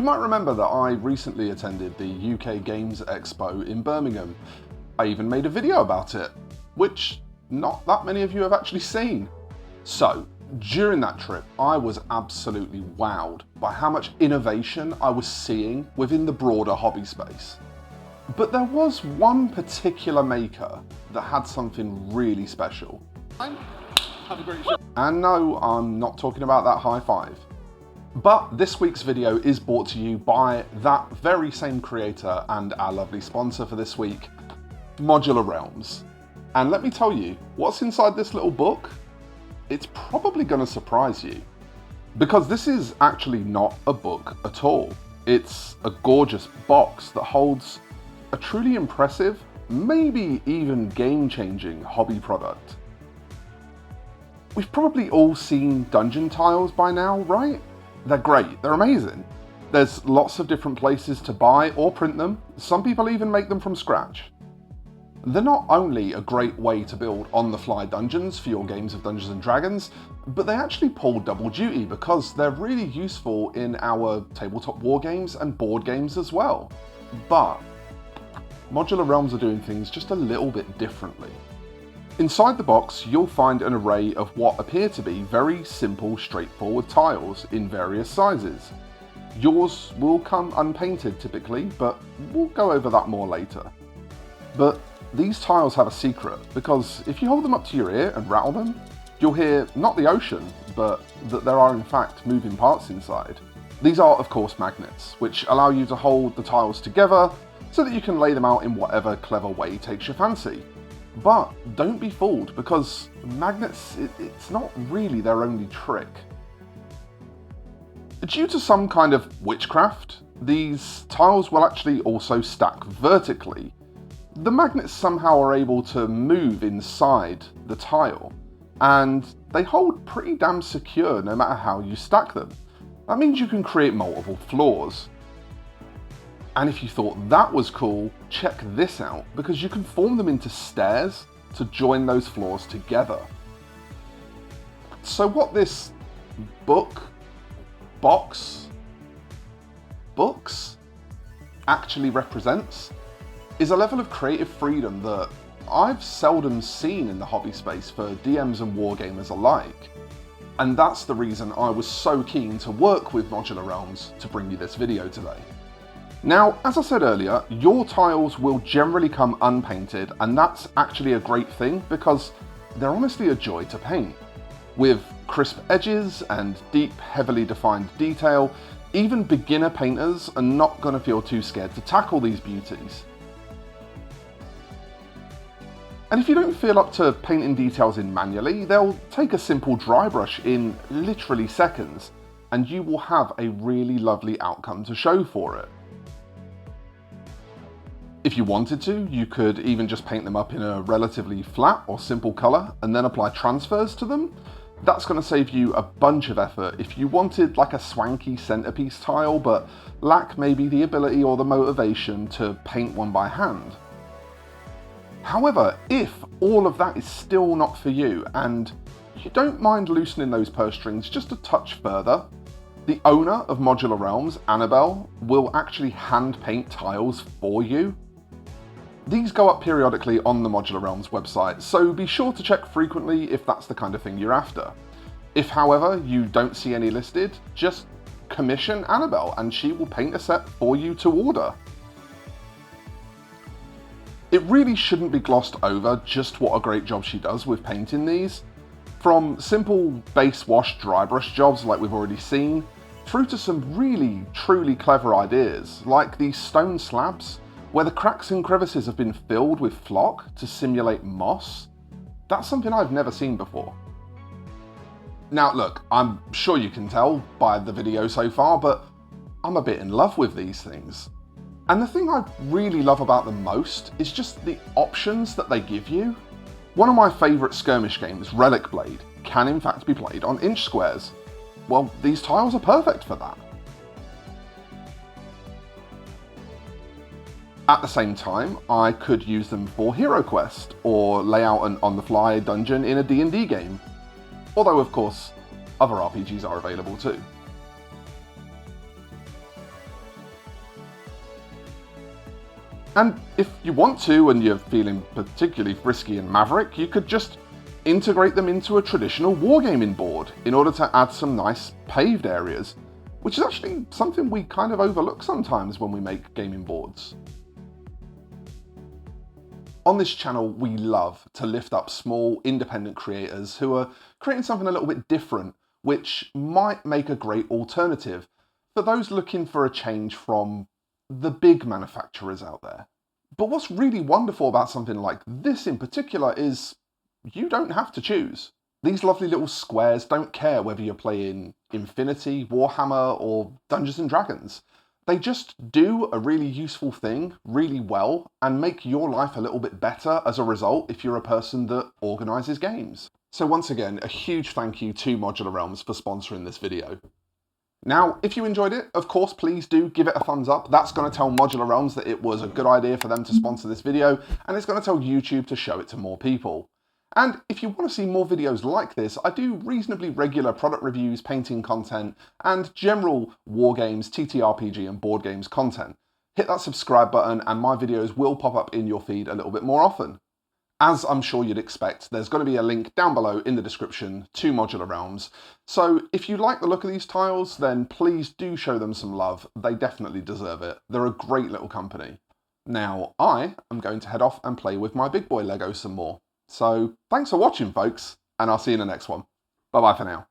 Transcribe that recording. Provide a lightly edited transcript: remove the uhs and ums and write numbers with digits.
might remember that I recently attended the UK Games Expo in Birmingham. I even made a video about it, which not that many of you have actually seen. So, during that trip, I was absolutely wowed by how much innovation I was seeing within the broader hobby space. But there was one particular maker that had something really special. Have a great show. And no, I'm not talking about that high five. But this week's video is brought to you by that very same creator and our lovely sponsor for this week, Modular Realms. And let me tell you, what's inside this little book? It's probably going to surprise you. Because this is actually not a book at all. It's a gorgeous box that holds a truly impressive, maybe even game-changing hobby product. We've probably all seen dungeon tiles by now, right? They're great, they're amazing. There's lots of different places to buy or print them. Some people even make them from scratch. They're not only a great way to build on-the-fly dungeons for your games of Dungeons and Dragons, but they actually pull double duty because they're really useful in our tabletop war games and board games as well. But Modular Realms are doing things just a little bit differently. Inside the box, you'll find an array of what appear to be very simple, straightforward tiles in various sizes. Yours will come unpainted typically, but we'll go over that more later. But these tiles have a secret, because if you hold them up to your ear and rattle them, you'll hear not the ocean, but that there are in fact moving parts inside. These are of course magnets, which allow you to hold the tiles together so that you can lay them out in whatever clever way takes your fancy. But don't be fooled, because magnets, it's not really their only trick. Due to some kind of witchcraft, these tiles will actually also stack vertically. The magnets somehow are able to move inside the tile, and they hold pretty damn secure no matter how you stack them. That means you can create multiple floors. And if you thought that was cool, check this out, because you can form them into stairs to join those floors together. So what this books actually represents is a level of creative freedom that I've seldom seen in the hobby space for DMs and wargamers alike. And that's the reason I was so keen to work with Modular Realms to bring you this video today. Now, as I said earlier, your tiles will generally come unpainted, and that's actually a great thing because they're honestly a joy to paint. With crisp edges and deep, heavily defined detail, even beginner painters are not going to feel too scared to tackle these beauties. And if you don't feel up to painting details in manually, they'll take a simple dry brush in literally seconds, and you will have a really lovely outcome to show for it. If you wanted to, you could even just paint them up in a relatively flat or simple colour and then apply transfers to them. That's going to save you a bunch of effort if you wanted like a swanky centerpiece tile but lack maybe the ability or the motivation to paint one by hand. However, if all of that is still not for you and you don't mind loosening those purse strings just a touch further, the owner of Modular Realms, Annabelle, will actually hand paint tiles for you. These go up periodically on the Modular Realms website, so be sure to check frequently if that's the kind of thing you're after. If, however, you don't see any listed, just commission Annabelle and she will paint a set for you to order. It really shouldn't be glossed over just what a great job she does with painting these. From simple base wash dry brush jobs like we've already seen, through to some really truly clever ideas, like these stone slabs, where the cracks and crevices have been filled with flock to simulate moss. That's something I've never seen before. Now look, I'm sure you can tell by the video so far, but I'm a bit in love with these things. And the thing I really love about them most is just the options that they give you. One of my favourite skirmish games, Relic Blade, can in fact be played on inch squares. Well, these tiles are perfect for that. At the same time, I could use them for HeroQuest, or lay out an on-the-fly dungeon in a D&D game. Although, of course, other RPGs are available too. And if you want to and you're feeling particularly frisky and maverick, you could just integrate them into a traditional wargaming board in order to add some nice paved areas, which is actually something we kind of overlook sometimes when we make gaming boards. On this channel, we love to lift up small, independent creators who are creating something a little bit different, which might make a great alternative for those looking for a change from the big manufacturers out there. But what's really wonderful about something like this in particular is you don't have to choose. These lovely little squares don't care whether you're playing Infinity, Warhammer, or Dungeons and Dragons. They just do a really useful thing really well and make your life a little bit better as a result if you're a person that organises games. So once again, a huge thank you to Modular Realms for sponsoring this video. Now, if you enjoyed it, of course, please do give it a thumbs up. That's going to tell Modular Realms that it was a good idea for them to sponsor this video, and it's going to tell YouTube to show it to more people. And if you want to see more videos like this, I do reasonably regular product reviews, painting content, and general wargames, TTRPG and board games content. Hit that subscribe button and my videos will pop up in your feed a little bit more often. As I'm sure you'd expect, there's going to be a link down below in the description to Modular Realms. So if you like the look of these tiles, then please do show them some love. They definitely deserve it. They're a great little company. Now, I am going to head off and play with my big boy Lego some more. So thanks for watching, folks, and I'll see you in the next one. Bye-bye for now.